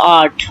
8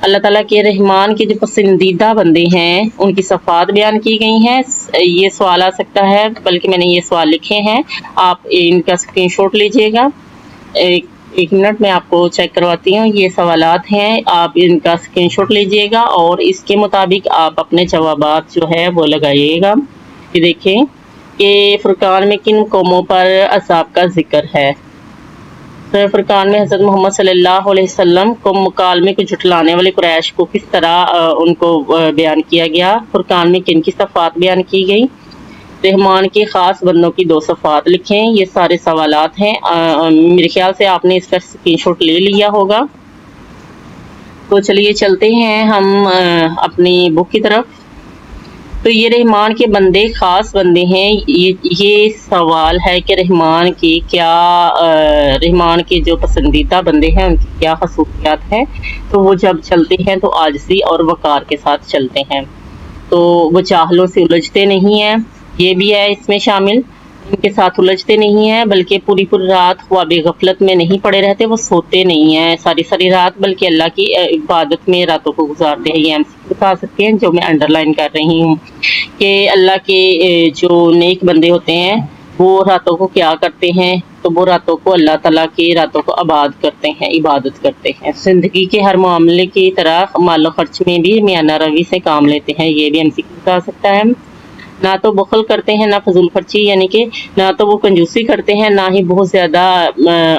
اللہ تعالیٰ کے رحمان کے جو پسندیدہ بندے ہیں ان کی صفات بیان کی گئی ہیں. یہ سوال آ سکتا ہے، بلکہ میں نے یہ سوال لکھے ہیں، آپ ان کا اسکرین شاٹ لیجئے گا. ایک منٹ میں آپ کو چیک کرواتی ہوں. یہ سوالات ہیں، آپ ان کا اسکرین شاٹ لیجئے گا اور اس کے مطابق آپ اپنے جوابات جو ہے وہ لگائیے گا. یہ دیکھیں کہ فرقان میں کن قوموں پر عذاب کا ذکر ہے. فرقان میں حضرت محمد صلی اللہ علیہ وسلم کو مکالمے کو جھٹلانے والے قریش کو کس طرح ان کو بیان کیا گیا. فرقان میں کن کی صفات بیان کی گئی. رحمان کے خاص بندوں کی 2 صفات لکھیں. یہ سارے سوالات ہیں. میرے خیال سے آپ نے اس کا اسکرین شاٹ لے لیا ہوگا. تو چلیے چلتے ہیں ہم اپنی بک کی طرف. تو یہ رحمان کے بندے خاص بندے ہیں. یہ سوال ہے کہ رحمان کے جو پسندیدہ بندے ہیں ان کی کیا خصوصیات ہیں. تو وہ جب چلتے ہیں تو عاجزی اور وقار کے ساتھ چلتے ہیں. تو وہ چاہلوں سے الجھتے نہیں ہیں، یہ بھی ہے اس میں شامل. ان کے ساتھ الجھتے نہیں ہیں، بلکہ پوری رات خواب غفلت میں نہیں پڑے رہتے. وہ سوتے نہیں ہیں ساری رات، بلکہ اللہ کی عبادت میں راتوں کو گزارتے ہیں. یہ ہم بتا سکتے ہیں جو میں انڈر لائن کر رہی ہوں کہ اللہ کے جو نیک بندے ہوتے ہیں وہ راتوں کو کیا کرتے ہیں. تو وہ راتوں کو اللہ تعالیٰ کی راتوں کو آباد کرتے ہیں، عبادت کرتے ہیں. زندگی کے ہر معاملے کی طرح مال و خرچ میں بھی میانہ روی سے کام لیتے ہیں. یہ بھی ہم سے بتا سکتا ہے. نہ تو بخل کرتے ہیں، نہ فضول خرچی، یعنی کہ نہ تو وہ کنجوسی کرتے ہیں، نہ ہی بہت زیادہ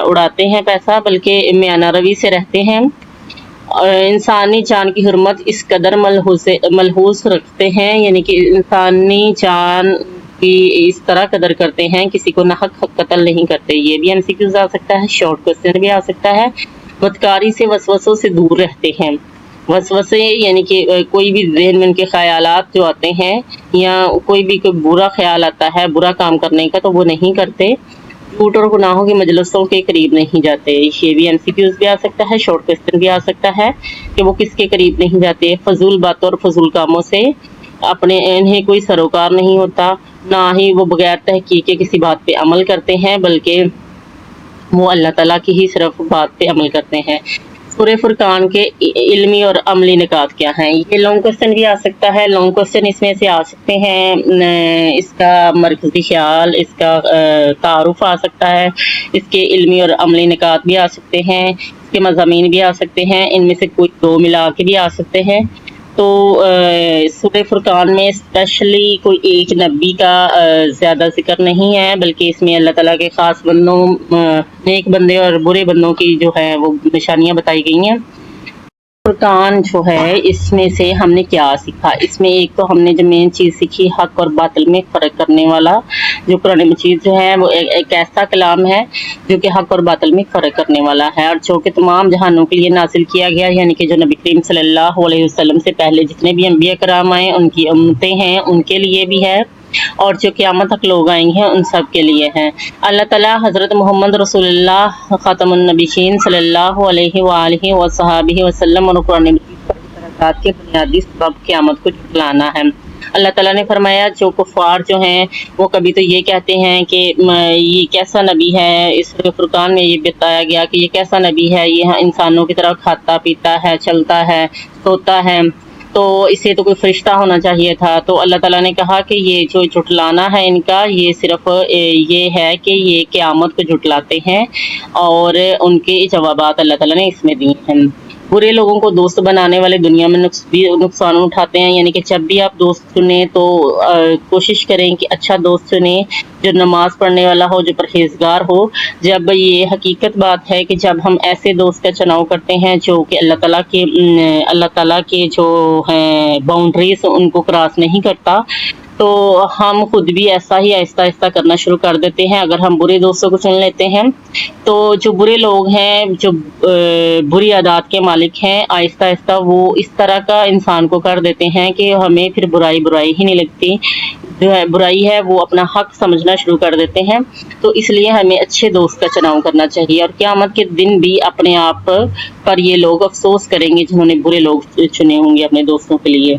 اڑاتے ہیں پیسہ، بلکہ میانہ روی سے رہتے ہیں. انسانی جان کی حرمت اس قدر ملحوظ رکھتے ہیں، یعنی کہ انسانی جان کی اس طرح قدر کرتے ہیں، کسی کو ناحق قتل نہیں کرتے. یہ بھی ہم سے کیوں آ سکتا ہے، شارٹ کوسچن بھی آ سکتا ہے. بدکاری سے وسوسوں سے دور رہتے ہیں. وسوسے یعنی کہ کوئی بھی ذہن میں ان کے خیالات جو آتے ہیں یا کوئی برا خیال آتا ہے برا کام کرنے کا تو وہ نہیں کرتے. جھوٹ اور گناہوں کی مجلسوں کے قریب نہیں جاتے. یہ بھی MCQs بھی آ سکتا ہے، شارٹ کوسچن بھی آ سکتا ہے کہ وہ کس کے قریب نہیں جاتے. فضول باتوں اور فضول کاموں سے انہیں کوئی سروکار نہیں ہوتا، نہ ہی وہ بغیر تحقیق کے کسی بات پہ عمل کرتے ہیں، بلکہ وہ اللہ تعالیٰ کی ہی صرف بات پہ عمل کرتے ہیں. سورہ فرقان کے علمی اور عملی نکات کیا ہیں. یہ لانگ کوسچن بھی آ سکتا ہے. لانگ کوسچن اس میں سے آ سکتے ہیں، اس کا مرکزی خیال، اس کا تعارف آ سکتا ہے، اس کے علمی اور عملی نکات بھی آ سکتے ہیں، اس کے مضامین بھی آ سکتے ہیں. ان میں سے کوئی 2 ملا کے بھی آ سکتے ہیں. تو سورہ فرقان میں اسپیشلی کوئی ایک نبی کا زیادہ ذکر نہیں ہے، بلکہ اس میں اللہ تعالیٰ کے خاص بندوں، نیک بندے اور برے بندوں کی جو ہے وہ نشانیاں بتائی گئی ہیں. فرقان جو ہے اس میں سے ہم نے کیا سیکھا. اس میں ایک تو ہم نے جو مین چیز سیکھی، حق اور باطل میں فرق کرنے والا جو قرآن مجید جو ہے وہ ایک ایسا کلام ہے جو کہ حق اور باطل میں فرق کرنے والا ہے، اور جو کہ تمام جہانوں کے لیے نازل کیا گیا، یعنی کہ جو نبی کریم صلی اللہ علیہ وسلم سے پہلے جتنے بھی انبیاء کرام آئے ان کی امتیں ہیں ان کے لیے بھی ہے، اور جو قیامت تک لوگ آئیں گے ان سب کے لیے ہیں. اللہ تعالیٰ حضرت محمد رسول اللہ خاتم النبیین صلی اللہ علیہ وآلہ وصحبہ وسلم اور قرآن مجید پر اعتراضات کے بنیادی سبب قیامت کو جھٹلانا ہے. اللہ تعالیٰ نے فرمایا جو کفار جو ہیں وہ کبھی تو یہ کہتے ہیں کہ یہ کیسا نبی ہے. اس فرقان میں یہ بتایا گیا کہ یہ کیسا نبی ہے، یہ انسانوں کی طرح کھاتا پیتا ہے، چلتا ہے، سوتا ہے، تو اسے تو کوئی فرشتہ ہونا چاہیے تھا. تو اللہ تعالیٰ نے کہا کہ یہ جو جھٹلانا ہے ان کا، یہ صرف یہ ہے کہ یہ قیامت کو جھٹلاتے ہیں، اور ان کے جوابات اللہ تعالیٰ نے اس میں دیے ہیں. برے لوگوں کو دوست بنانے والے دنیا میں نقصان اٹھاتے ہیں، یعنی کہ جب بھی آپ دوست چنیں تو کوشش کریں کہ اچھا دوست چنیں جو نماز پڑھنے والا ہو، جو پرہیزگار ہو. جب یہ حقیقت بات ہے کہ جب ہم ایسے دوست کا چناؤ کرتے ہیں جو کہ اللہ تعالیٰ کے جو ہیں باؤنڈریز ان کو کراس نہیں کرتا، تو ہم خود بھی ایسا ہی آہستہ آہستہ کرنا شروع کر دیتے ہیں. اگر ہم برے دوستوں کو چن لیتے ہیں تو جو برے لوگ ہیں، جو بری عادات کے مالک ہیں، آہستہ آہستہ وہ اس طرح کا انسان کو کر دیتے ہیں کہ ہمیں پھر برائی ہی نہیں لگتی. جو ہے برائی ہے وہ اپنا حق سمجھنا شروع کر دیتے ہیں. تو اس لیے ہمیں اچھے دوست کا چناؤ کرنا چاہیے، اور قیامت کے دن بھی اپنے آپ پر یہ لوگ افسوس کریں گے جنہوں نے برے لوگ چنے ہوں گے اپنے دوستوں کے لیے.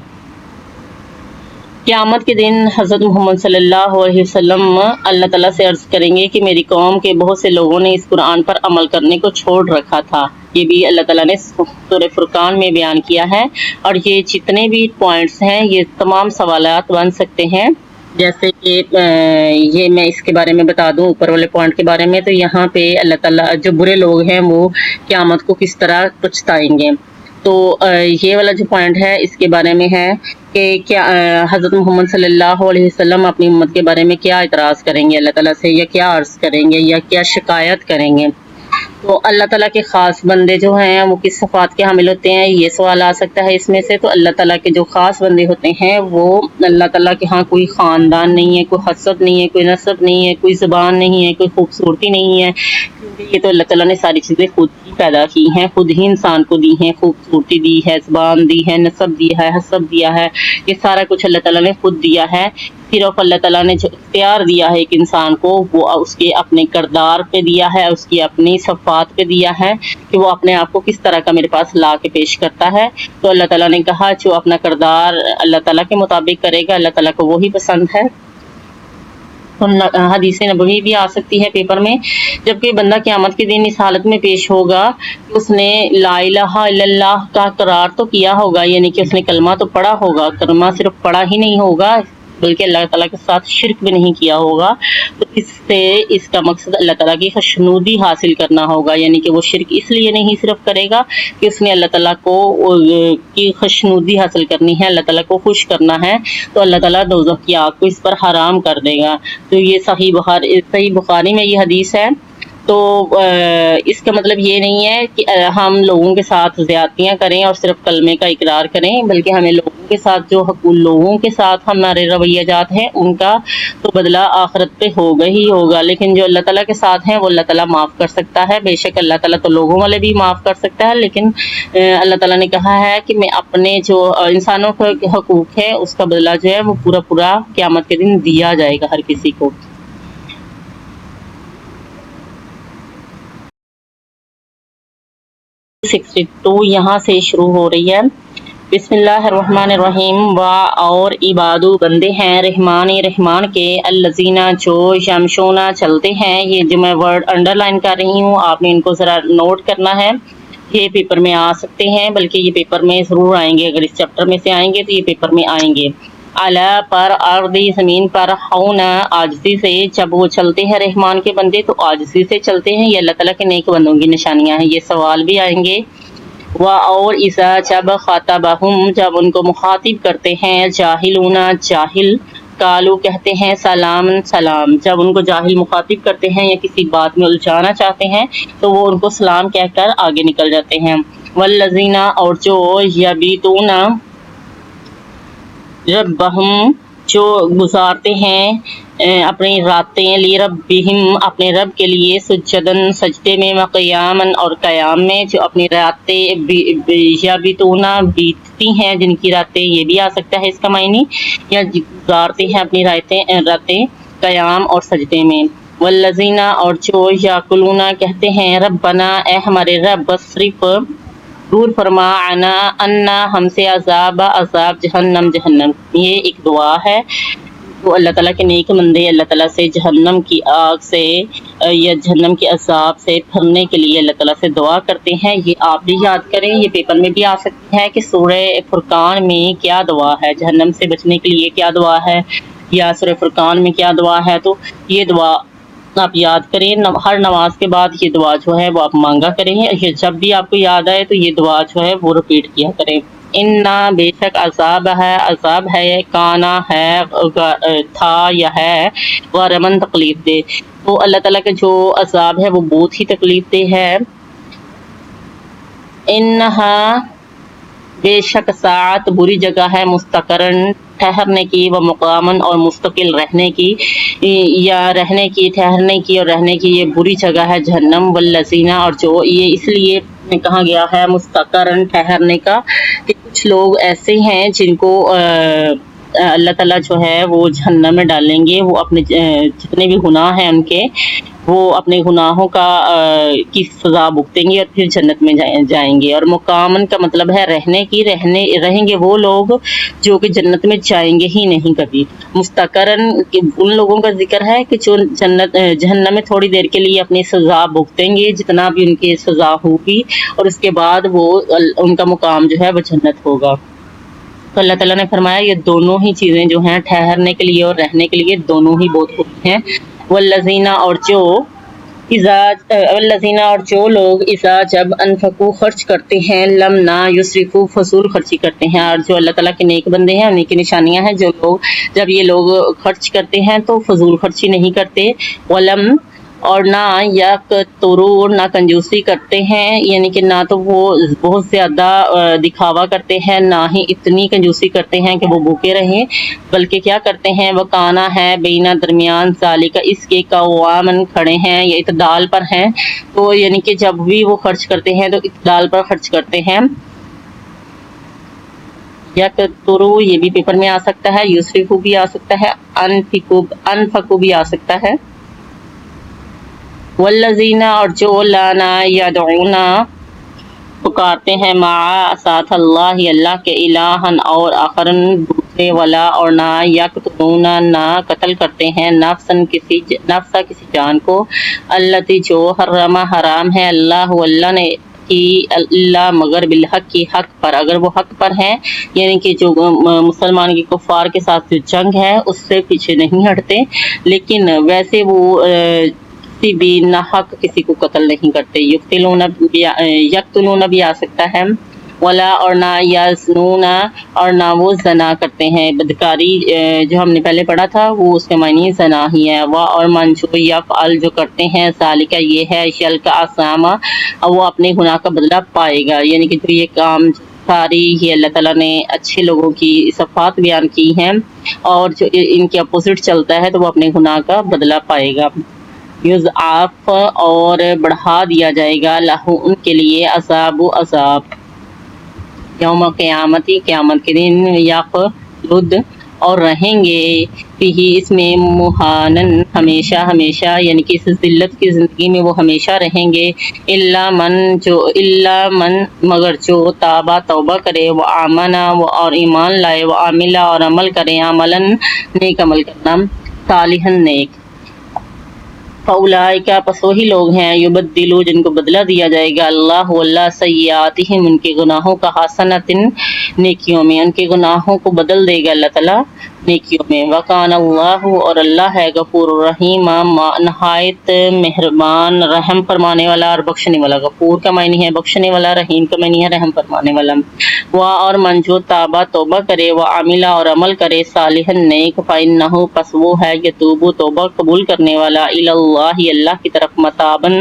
قیامت کے دن حضرت محمد صلی اللہ علیہ وسلم اللہ تعالیٰ سے عرض کریں گے کہ میری قوم کے بہت سے لوگوں نے اس قرآن پر عمل کرنے کو چھوڑ رکھا تھا. یہ بھی اللہ تعالیٰ نے سورہ فرقان میں بیان کیا ہے۔ اور یہ جتنے بھی پوائنٹس ہیں یہ تمام سوالات بن سکتے ہیں، جیسے کہ یہ میں اس کے بارے میں بتا دوں اوپر والے پوائنٹ کے بارے میں، تو یہاں پہ اللہ تعالیٰ جو برے لوگ ہیں وہ قیامت کو کس طرح پچھتائیں گے، تو یہ والا جو پوائنٹ ہے اس کے بارے میں ہے کہ کیا حضرت محمد صلی اللہ علیہ وسلم اپنی امت کے بارے میں کیا اعتراض کریں گے اللہ تعالیٰ سے، یا کیا عرض کریں گے یا کیا شکایت کریں گے۔ تو اللہ تعالیٰ کے خاص بندے جو ہیں وہ کس صفات کے حامل ہوتے ہیں، یہ سوال آ سکتا ہے اس میں سے۔ تو اللہ تعالیٰ کے جو خاص بندے ہوتے ہیں وہ اللہ تعالیٰ کے ہاں کوئی خاندان نہیں ہے، کوئی حسب نہیں ہے، کوئی نسب نہیں ہے، کوئی زبان نہیں ہے، کوئی خوبصورتی نہیں ہے، کیونکہ یہ تو اللہ تعالیٰ نے ساری چیزیں خود ہی پیدا کی ہیں، خود ہی انسان کو دی ہیں، خوبصورتی دی ہے، زبان دی ہے، نسب دیا ہے، حسب دیا ہے، یہ سارا کچھ اللہ تعالیٰ نے خود دیا ہے۔ صرف اللہ تعالیٰ نے جو اختیار دیا ہے ایک انسان کو وہ اس کے اپنے کردار پہ دیا ہے، اس کی اپنی صفات پہ دیا ہے کہ وہ اپنے آپ کو کس طرح کا میرے پاس لا کے پیش کرتا ہے۔ تو اللہ تعالیٰ نے کہا جو اپنا کردار اللہ تعالیٰ کے مطابق کرے گا اللہ تعالیٰ کو وہی پسند ہے۔ حدیث نبوی بھی آ سکتی ہے پیپر میں، جبکہ بندہ قیامت کے دن اس حالت میں پیش ہوگا کہ اس نے لا الہ الا اللہ کا اقرار تو کیا ہوگا، یعنی کہ اس نے کلمہ تو پڑھا ہوگا، کلمہ صرف پڑھا ہی نہیں ہوگا بلکہ اللہ تعالیٰ کے ساتھ شرک بھی نہیں کیا ہوگا، تو اس سے اس کا مقصد اللہ تعالیٰ کی خوشنودی حاصل کرنا ہوگا، یعنی کہ وہ شرک اس لیے نہیں صرف کرے گا کہ اس نے اللہ تعالیٰ کو کی خوشنودی حاصل کرنی ہے، اللہ تعالیٰ کو خوش کرنا ہے، تو اللہ تعالیٰ دوزخ کی آگ کو اس پر حرام کر دے گا۔ تو یہ صحیح بخاری میں یہ حدیث ہے۔ تو اس کا مطلب یہ نہیں ہے کہ ہم لوگوں کے ساتھ زیادتیاں کریں اور صرف کلمے کا اقرار کریں، بلکہ ہمیں لوگوں کے ساتھ جو حقوق لوگوں کے ساتھ ہمارے رویہ جات ہیں ان کا تو بدلہ آخرت پہ ہوگا ہی ہوگا، لیکن جو اللہ تعالیٰ کے ساتھ ہیں وہ اللہ تعالیٰ معاف کر سکتا ہے۔ بے شک اللہ تعالیٰ تو لوگوں والے بھی معاف کر سکتا ہے، لیکن اللہ تعالیٰ نے کہا ہے کہ میں اپنے جو انسانوں کے حقوق ہے اس کا بدلہ جو ہے وہ پورا قیامت کے دن دیا جائے گا ہر کسی کو۔ 62 یہاں سے شروع ہو رہی ہے۔ بسم اللہ الرحمن الرحیم۔ اور عبادو بندے ہیں رحمان کے الذین جو یمشونا چلتے ہیں، یہ جو میں ورڈ انڈر لائن کر رہی ہوں آپ نے ان کو ذرا نوٹ کرنا ہے، یہ پیپر میں آ سکتے ہیں، بلکہ یہ پیپر میں ضرور آئیں گے، اگر اس چیپٹر میں سے آئیں گے تو یہ پیپر میں آئیں گے۔ اعلیٰ پر ارضی زمین پر ہونا عاجزی سے، جب وہ چلتے ہیں رحمان کے بندے تو عاجزی سے چلتے ہیں، یہ اللہ تعالیٰ کے نیک بندوں کی نشانیاں ہیں، یہ سوال بھی آئیں گے۔ اور اذا جب خاطبہم جب ان کو مخاطب کرتے ہیں جاہلون جاہل، قالو کہتے ہیں سلام سلام، جب ان کو جاہل مخاطب کرتے ہیں یا کسی بات میں الجھانا چاہتے ہیں تو وہ ان کو سلام کہہ کر آگے نکل جاتے ہیں۔ والذین اور جو یبیتون ربہم جو گزارتے ہیں اپنی راتیں لیربہم اپنے رب کے لیے سجدن سجدے میں وقیامن اور قیام میں، جو اپنی راتیں یبیتونا بیتتی ہیں جن کی راتیں، یہ بھی آ سکتا ہے اس کا معنی، یا گزارتے ہیں اپنی راتیں قیام اور سجدے میں۔ والذین اور جو یاکلون کہتے ہیں ربنا اے ہمارے رب صرف دور فرما انا ہم سے عذاب جہنم، یہ ایک دعا ہے۔ تو اللہ تعالیٰ کے نیک بندے اللہ تعالیٰ سے جہنم کی آگ سے یا جہنم کے عذاب سے پھرنے کے لیے اللہ تعالیٰ سے دعا کرتے ہیں، یہ آپ بھی یاد کریں، یہ پیپر میں بھی آ سکتی ہے کہ سورہ فرقان میں کیا دعا ہے، جہنم سے بچنے کے لیے کیا دعا ہے، یا سورہ فرقان میں کیا دعا ہے، تو یہ دعا آپ یاد کریں، ہر نماز کے بعد یہ دعا جو ہے وہ آپ مانگا کریں، یہ جب بھی آپ کو یاد آئے تو یہ دعا جو ہے وہ ریپیٹ کیا کریں۔ انا بے شک عذاب ہے کانا ہے تھا یا ہے غرمن تکلیف دہ، تو اللہ تعالیٰ کا جو عذاب ہے وہ بہت ہی تکلیف دہ ہے۔ انہا بے شک ساعت بری جگہ ہے، مستقرن ٹھہرنے کی، و مقامن اور مستقل رہنے کی، یا رہنے کی ٹھہرنے کی اور رہنے کی، یہ بری جگہ ہے جہنم۔ والذین اور جو یہ اس لیے کہا گیا ہے مستقرن ٹھہرنے کا کہ کچھ لوگ ایسے ہیں جن کو اللہ تعالیٰ جو ہے وہ جہنم میں ڈالیں گے، وہ اپنے جتنے بھی گناہ ہیں ان کے، وہ اپنے گناہوں کی سزا بھگتیں گے اور پھر جنت میں جائیں گے۔ اور مقامن کا مطلب ہے رہیں گے وہ لوگ جو کہ جنت میں جائیں گے ہی نہیں کبھی۔ مستقرن ان لوگوں کا ذکر ہے کہ جو جہنم میں تھوڑی دیر کے لیے اپنی سزا بھگتیں گے جتنا بھی ان کی سزا ہوگی، اور اس کے بعد وہ ان کا مقام جو ہے وہ جنت ہوگا۔ تو اللہ تعالیٰ نے فرمایا یہ دونوں ہی چیزیں جو ہیں ٹھہرنے کے لیے اور رہنے کے لیے دونوں ہی بہت خوبی ہیں۔ والذین اور جو لوگ اذا جب انفقوا خرچ کرتے ہیں، لم نہ یسرفوا فضول خرچی کرتے ہیں۔ اور جو اللہ تعالیٰ کے نیک بندے ہیں انہیں کی نشانیاں ہیں، جو لوگ جب یہ لوگ خرچ کرتے ہیں تو فضول خرچی نہیں کرتے، ولم اور نہ یقتروا نہ کنجوسی کرتے ہیں، یعنی کہ نہ تو وہ بہت زیادہ دکھاوا کرتے ہیں، نہ ہی اتنی کنجوسی کرتے ہیں کہ وہ بھوکے رہیں، بلکہ کیا کرتے ہیں وہ کانا ہے بینا درمیان ذالک اس کے قوامن کھڑے ہیں یا اعتدال پر ہیں۔ تو یعنی کہ جب بھی وہ خرچ کرتے ہیں تو اعتدال پر خرچ کرتے ہیں۔ یقتروا یہ بھی پیپر میں آ سکتا ہے، یسرفوا بھی آ سکتا ہے، انفقوا بھی آ سکتا ہے۔ والذین اور جو لانا یدعون پکارتے ہیں مع ساتھ اللہ کے الہن اور آخرن دوسرے، ولا اور نہ یقتلون نہ قتل کرتے ہیں نفسا کسی جان کو، التی جو حرام ہے اللہ نے کی اللہ مگر بالحق کی حق پر، اگر وہ حق پر ہیں، یعنی کہ جو مسلمان کی کفار کے ساتھ جو جنگ ہے اس سے پیچھے نہیں ہٹتے، لیکن ویسے وہ کسی بھی ناحق کسی کو قتل نہیں کرتے۔ یقتلون بھی آ سکتا ہے، ولا اور نہ یزنون اور نہ وہ زنا کرتے ہیں، بدکاری جو ہم نے پہلے پڑھا تھا وہ اس کے معنی زنا ہی ہے۔ اور من جو یفعل جو کرتے ہیں ذالک یہ ہے یلقا اثاما وہ اپنے گناہ کا بدلہ پائے گا، یعنی کہ جو یہ کام ساری ہی اللہ تعالیٰ نے اچھے لوگوں کی صفات بیان کی ہیں، اور جو ان کے اپوزٹ چلتا ہے تو وہ اپنے گناہ کا بدلہ پائے گا۔ یضاعف اور بڑھا دیا جائے گا لہو ان کے لیے عذاب یوم قیامت کے دن، یخلد اور رہیں گے فیہ اس میں مہانن ہمیشہ، یعنی کہ اس ذلت کی زندگی میں وہ ہمیشہ رہیں گے، الا من مگر جو تابا توبہ کرے، وہ آمنا وہ اور ایمان لائے، وہ عاملہ اور عمل کرے، عملاً نیک عمل کرنا، صالحاً نیک، فاولئک پس وہی لوگ ہیں یبدلوا جن کو بدلہ دیا جائے گا اللہ سیئاتہم ان کے گناہوں کا حسنات نیکیوں میں، ان کے گناہوں کو بدل دے گا اللہ تعالیٰ نیکیوں میں۔ وکان اللہ اور اللہ ہے غفور الرحیم نہایت مہربان رحم فرمانے والا اور بخشنے والا۔ غفور کا معنی ہے بخشنے والا، رحیم کا معنی ہے رحم فرمانے والا۔ اور من جو تابہ توبہ کرے، وہ عاملہ اور عمل کرے، صالحا نیک، فإنہ پس وہ ہے یتوب توبہ قبول کرنے والا، الی اللہ اللہ کی طرف متابن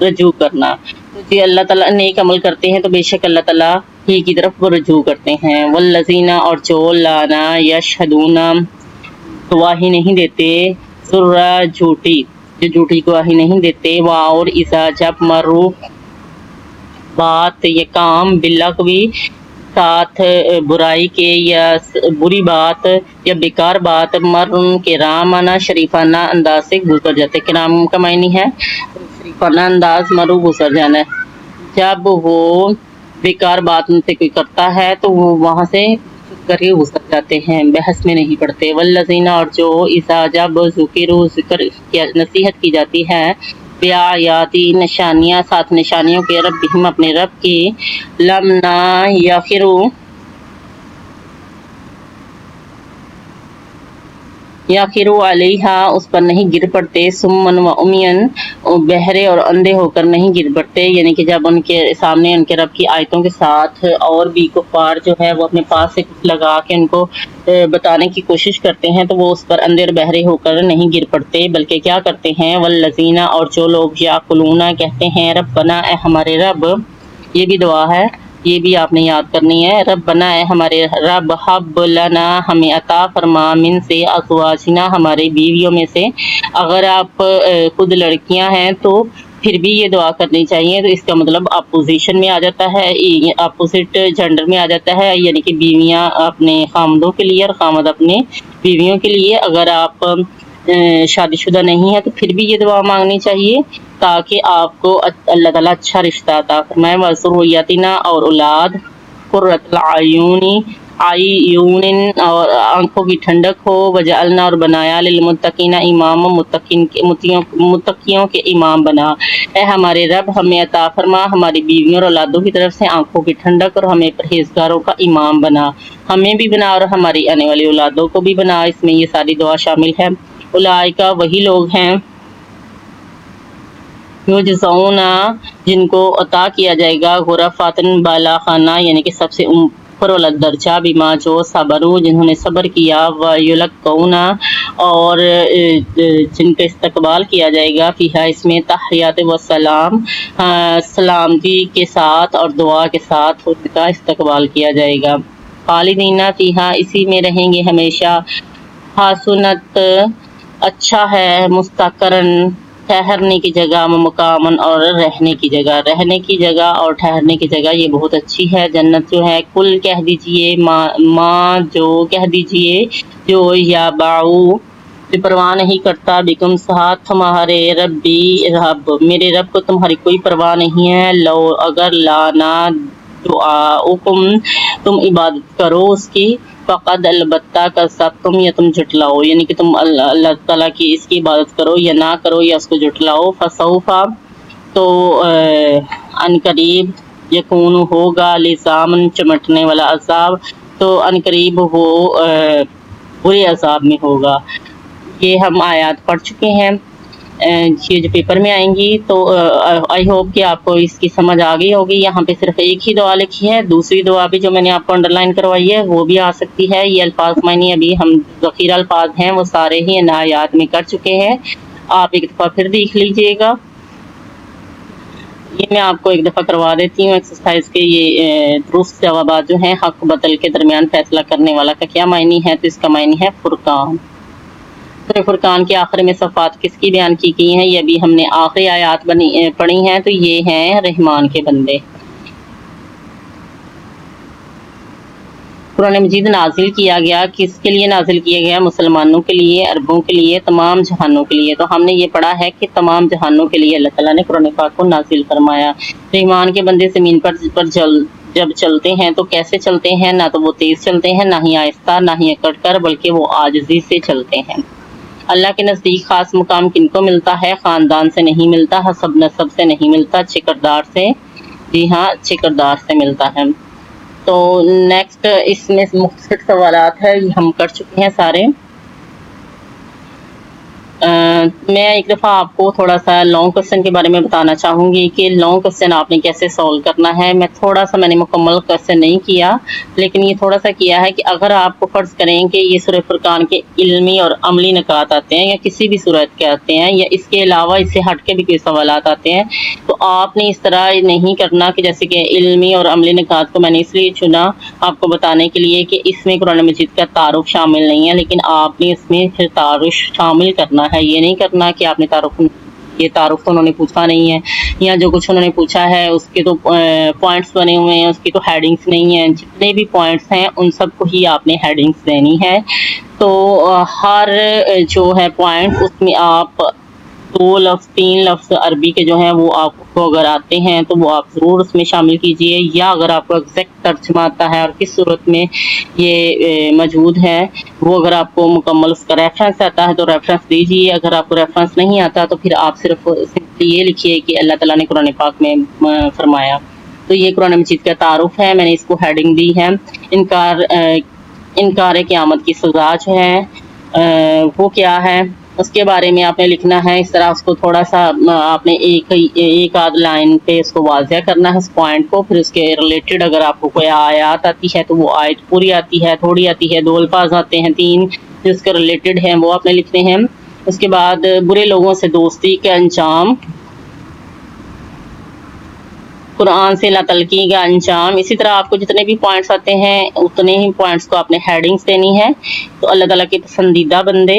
رجوع کرنا۔ تو جی اللہ تعالیٰ نیک عمل کرتے ہیں تو بے شک اللہ تعالیٰ ہی کی طرف وہ رجوع کرتے ہیں۔ والذین اور جو لانا یشہدون گواہی نہیں دیتے، ذرا جھوٹی جو جھوٹی گواہی نہیں دیتے، اور اذا جب مرو بات یہ کام باللغوی ساتھ برائی کے یا بری بات یا بیکار بات، مرن کرامانہ شریفانہ انداز سے گزر جاتے، کرام کا معنی ہے شریفانہ انداز، مرو گزر جانا ہے۔ جب وہ بیکار بات ان سے کوئی کرتا ہے تو وہ وہاں سے کر کے گزر جاتے ہیں، بحث میں نہیں پڑتے۔ والذین اور جو اذا جب ذکروا ذکر نصیحت کی جاتی ہے، بیااتی نشانیاں ساتھ نشانیوں کے، ربہم اپنے رب کی، لم نہ یخروا علیہا اس پر نہیں گر پڑتے، سمن و عمین بہرے اور اندھے ہو کر نہیں گر پڑتے، یعنی کہ جب ان کے سامنے ان کے رب کی آیتوں کے ساتھ اور بھی کفار جو ہے وہ اپنے پاس سے کچھ لگا کے ان کو بتانے کی کوشش کرتے ہیں تو وہ اس پر اندھے اور بہرے ہو کر نہیں گر پڑتے، بلکہ کیا کرتے ہیں، والذین اور جو لوگ یقولون کہتے ہیں، ربنا اے ہمارے رب، یہ بھی دعا ہے، یہ بھی آپ نے یاد کرنی ہے، ربنا اے ہمارے رب، حب لنا ہمیں عطا فرما، من سے ازواجنا ہمارے بیویوں میں سے، اگر آپ خود لڑکیاں ہیں تو پھر بھی یہ دعا کرنی چاہیے، تو اس کا مطلب اپوزیشن میں آ جاتا ہے، اپوزٹ جینڈر میں آ جاتا ہے، یعنی کہ بیویاں اپنے خامدوں کے لیے اور خامد اپنے بیویوں کے لیے۔ اگر آپ شادی شدہ نہیں ہے تو پھر بھی یہ دعا مانگنی چاہیے تاکہ آپ کو اللہ تعالیٰ اچھا رشتہ عطا فرمائے۔ وَذُرِّيَّتِنَا اور اولاد، قُرَّةُ الْأَعْيُنِ اور آنکھوں کی ٹھنڈک ہو، وَجَعَلْنَا اور بنایا، لِلْمُتَّقِينَ اماما متقیوں کے امام بنا۔ اے ہمارے رب ہمیں عطا فرما ہماری بیویوں اور اولادوں کی طرف سے آنکھوں کی ٹھنڈک، اور ہمیں پرہیزگاروں کا امام بنا، ہمیں بھی بنا اور ہماری آنے والی اولادوں کو بھی بنا۔ اس میں یہ ساری دعا شامل ہے۔ اولئک وہی لوگ ہیں، یجزون جن کو عطا کیا جائے گا، غرفاتن بالا خانہ، یعنی کہ سب سے اوپر والا درجہ، بما جو صبروا جنہوں نے صبر کیا، ویلقون اور جن کا استقبال کیا جائے گا، فیہا اس میں تحیات و سلام، سلامتی کے ساتھ اور دعا کے ساتھ ان کا استقبال کیا جائے گا۔ خالدین فیہا اسی میں رہیں گے ہمیشہ، حسنت اچھا ہے، مستقرن ٹھہرنے کی جگہ، مقامن اور رہنے کی جگہ، رہنے کی جگہ اور ٹھہرنے کی جگہ یہ بہت اچھی ہے جنت جو ہے۔ کل کہہ دیجئے، ماں جو کہہ دیجئے، جو یا باؤ جو پرواہ نہیں کرتا، بکم ساتھ تمہارے رب میرے رب کو تمہاری کوئی پرواہ نہیں ہے، لو اگر لانا دعاؤکم تم عبادت کرو اس کی، فقد البتہ کذبتم یا تم جھٹلاؤ، یعنی کہ تم اللہ تعالیٰ کی اس کی عبادت کرو یا نہ کرو یا اس کو جھٹلاؤ، فسوف تو ان قریب، یکون ہوگا، لزامن چمٹنے والا عذاب، تو ان قریب وہ برے عذاب میں ہوگا۔ یہ ہم آیات پڑھ چکے ہیں، یہ جو پیپر میں آئیں گی، تو آئی ہوپ کہ آپ کو اس کی سمجھ آ گئی ہوگی۔ یہاں پہ صرف ایک ہی دعا لکھی ہے، دوسری دعا بھی جو میں نے آپ کو انڈر لائن کروائی ہے وہ بھی آ سکتی ہے۔ یہ الفاظ معنی ابھی ہم ذخیرہ الفاظ ہیں وہ سارے ہی ان آیات میں کر چکے ہیں، آپ ایک دفعہ پھر دیکھ لیجئے گا۔ یہ میں آپ کو ایک دفعہ کروا دیتی ہوں ایکسرسائز کے، یہ درست جوابات جو ہیں، حق باطل کے درمیان فیصلہ کرنے والا کا کیا معنی ہے، تو اس کا معنی ہے فرقان۔ سورہ فرقان کے آخر میں صفات کس کی بیان کی گئی ہیں، یہ بھی ہم نے آخری آیات پڑھی ہیں، تو یہ ہیں رحمان کے بندے۔ قرآن مجید نازل کیا گیا، کس کے لیے نازل کیا گیا؟ مسلمانوں کے لیے، عربوں کے لیے، تمام جہانوں کے لیے۔ تو ہم نے یہ پڑھا ہے کہ تمام جہانوں کے لیے اللہ تعالیٰ نے قرآن پاک کو نازل فرمایا۔ رحمان کے بندے زمین پر جب چلتے ہیں تو کیسے چلتے ہیں؟ نہ تو وہ تیز چلتے ہیں، نہ ہی آہستہ، نہ ہی اکڑ کر، بلکہ وہ عاجزی سے چلتے ہیں۔ اللہ کے نزدیک خاص مقام کن کو ملتا ہے؟ خاندان سے نہیں ملتا، حسب نسب سے نہیں ملتا، اچھے کردار سے، جی ہاں اچھے کردار سے ملتا ہے۔ تو نیکسٹ اس میں مختصر سوالات ہے، ہم کر چکے ہیں سارے۔ میں ایک دفعہ آپ کو تھوڑا سا لانگ کوسچن کے بارے میں بتانا چاہوں گی کہ لانگ کوسچن آپ نے کیسے سولو کرنا ہے۔ میں نے مکمل کوسچن نہیں کیا، لیکن یہ تھوڑا سا کیا ہے کہ اگر آپ کو فرض کریں کہ یہ سورہ فرقان کے علمی اور عملی نکات آتے ہیں یا کسی بھی صورت کے آتے ہیں یا اس کے علاوہ اس سے ہٹ کے بھی کوئی سوالات آتے ہیں، تو آپ نے اس طرح نہیں کرنا کہ جیسے کہ علمی اور عملی نکات کو میں نے اس لیے چنا آپ کو بتانے کے لیے کہ اس میں قرآن مجید کا تعارف شامل نہیں ہے، لیکن آپ نے اس میں پھر تعارف شامل کرنا ہے۔ یہ نہیں کرنا کہ آپ نے یہ تعارف تو انہوں نے پوچھا نہیں ہے، یا جو کچھ انہوں نے پوچھا ہے اس کے تو پوائنٹس بنے ہوئے ہیں، اس کی تو ہیڈنگز نہیں ہیں، جتنے بھی پوائنٹس ہیں ان سب کو ہی آپ نے ہیڈنگز دینی ہے۔ تو ہر جو ہے پوائنٹ اس میں آپ 2 لفظ 3 لفظ عربی کے جو ہیں وہ آپ کو اگر آتے ہیں تو وہ آپ ضرور اس میں شامل کیجئے، یا اگر آپ کو ایگزیکٹ ترجمہ آتا ہے اور کس صورت میں یہ موجود ہے وہ اگر آپ کو مکمل اس کا ریفرنس آتا ہے تو ریفرنس دیجئے، اگر آپ کو ریفرنس نہیں آتا تو پھر آپ صرف یہ لکھیے کہ اللہ تعالیٰ نے قرآن پاک میں فرمایا۔ تو یہ قرآن مجید کا تعارف ہے، میں نے اس کو ہیڈنگ دی ہے۔ انکار قیامت کی سزا جو ہے وہ کیا ہے اس کے بارے میں آپ نے لکھنا ہے۔ اس طرح اس کو تھوڑا سا آپ نے ایک آدھ لائن پہ اس کو واضح کرنا ہے اس پوائنٹ کو، پھر اس کے ریلیٹڈ اگر آپ کو کوئی آیات آتی ہے تو وہ آیت پوری آتی ہے، تھوڑی آتی ہے، 2 الفاظ آتے ہیں، 3 جو اس کے ریلیٹڈ ہیں وہ آپ نے لکھنے ہیں۔ اس کے بعد برے لوگوں سے دوستی کے انجام، قرآن سے لا تلقی کا انجام، اسی طرح آپ کو جتنے بھی پوائنٹس آتے ہیں اتنے ہی پوائنٹس کو آپ نے ہیڈنگز دینی ہے۔ تو اللہ تعالیٰ کے پسندیدہ بندے،